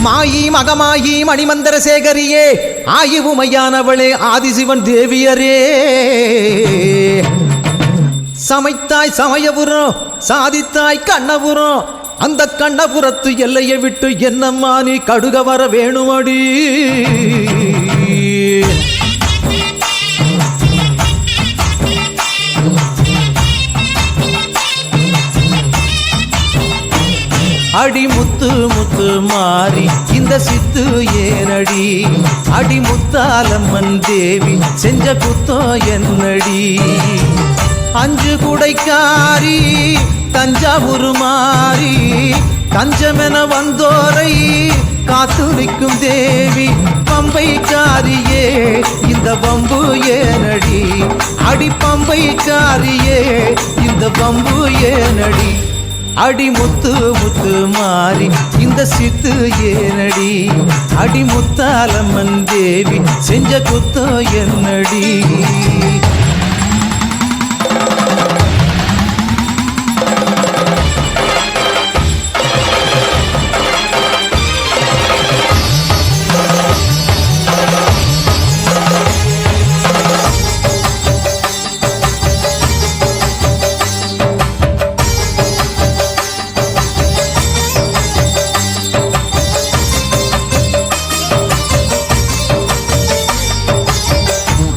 மாயி மகமாயி மணிமந்திர சேகரியே ஆயுவுமையானவளே ஆதிசிவன் தேவியரே சமைத்தாய் சமயபுரம் சாதித்தாய் கண்ணபுரம் அந்த கண்ணபுரத்து எல்லையை விட்டு என்னம்மா நீ கடுக வர வேணுமடி அடி முத்து முத்து மாறி இந்த சித்து ஏனடி அடி முத்தாலம்மன் தேவி செஞ்ச குத்தோ என்னடி அஞ்சு குடைக்காரி தஞ்சாவூர் மாறி தஞ்சமென வந்தோரை காத்துரிக்கும் தேவி பம்பைக்காரியே இந்த பம்பு ஏனடி அடி பம்பைக்காரியே இந்த பம்பு ஏனடி அடி முத்து முத்து மாறி இந்த சித்து ஏனடி அடி முத்தாலம்மன் தேவி செஞ்ச குத்தோ என்னடி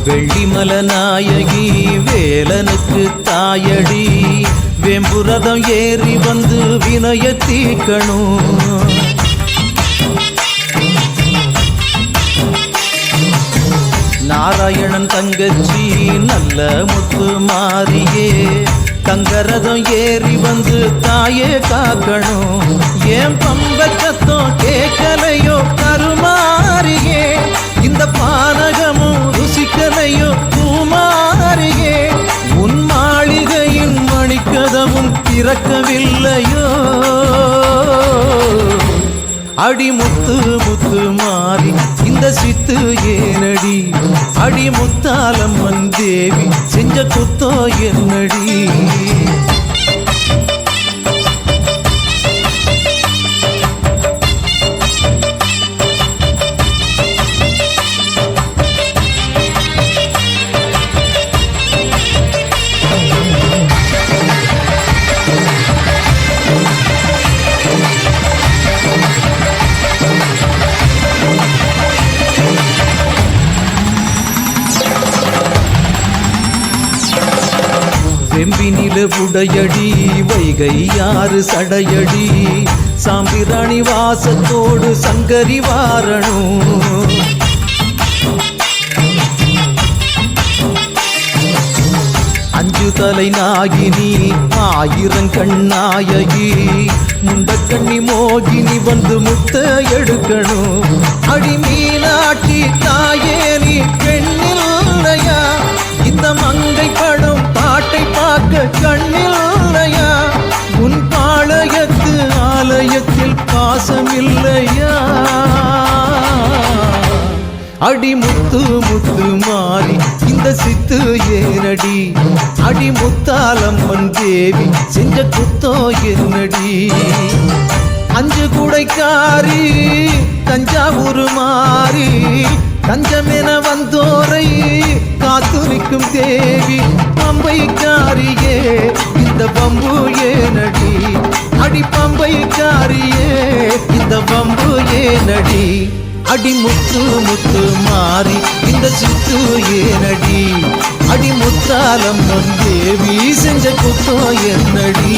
வெள்ளிமல நாயகி வேலனுக்கு தாயடி வேம்புரதம் ஏறி வந்து வினய தீக்கணும் நாராயணன் தங்கச்சி நல்ல முத்து மாறியே தங்கரதம் ஏறி வந்து தாயே காக்கணும் ஏன் பம்பச்சத்தம் கேட்கலையோ கருமாறியே இந்த பானகமும் ருசிக்கலையோ பூமாரியே உன் மாளிகையின் மணிக்கதவும் திறக்கவில்லையோ அடி முத்து முத்து மாறி இந்த சித்து ஏனடி அடி முத்தாலம்மன் தேவி செஞ்ச குத்தோ என்னடி வெம்பினில உடையடி வைகை யாறு சடையடி சாம்பிராணி வாசத்தோடு சங்கரி வாரணும் அஞ்சு தலை நாகினி ஆயிரங்கண்ணாயகி முண்டக்கண்ணி மோகினி வந்து முத்த எடுக்கணும் அடி மீனாட்சி தாயே நீ பெண்ணில்லையா இந்த மங்கை படம் பாட்டை பார்க்க கண்ணில்லையா உன் பாளையத்து ஆலயத்தில் பாசமில்லையா அடி முத்து முத்து மாறி இந்த சித்து ஏனடி அடி முத்தாலம்மன் தேவி செஞ்ச குத்தோ என்னடி அஞ்சு குடைக்காரி தஞ்சாவூர் மாறி தஞ்சமென வந்தோரை காத்துரிக்கும் தேவி பம்பைக்காரியே இந்த பம்பு ஏனடி அடி பம்பைக்காரியே இந்த பம்பு ஏனடி அடி முத்து முத்து மாறி இந்த சித்து ஏனடி அடி முத்தாலம்மன் தேவி செஞ்ச குத்தோ என்னடி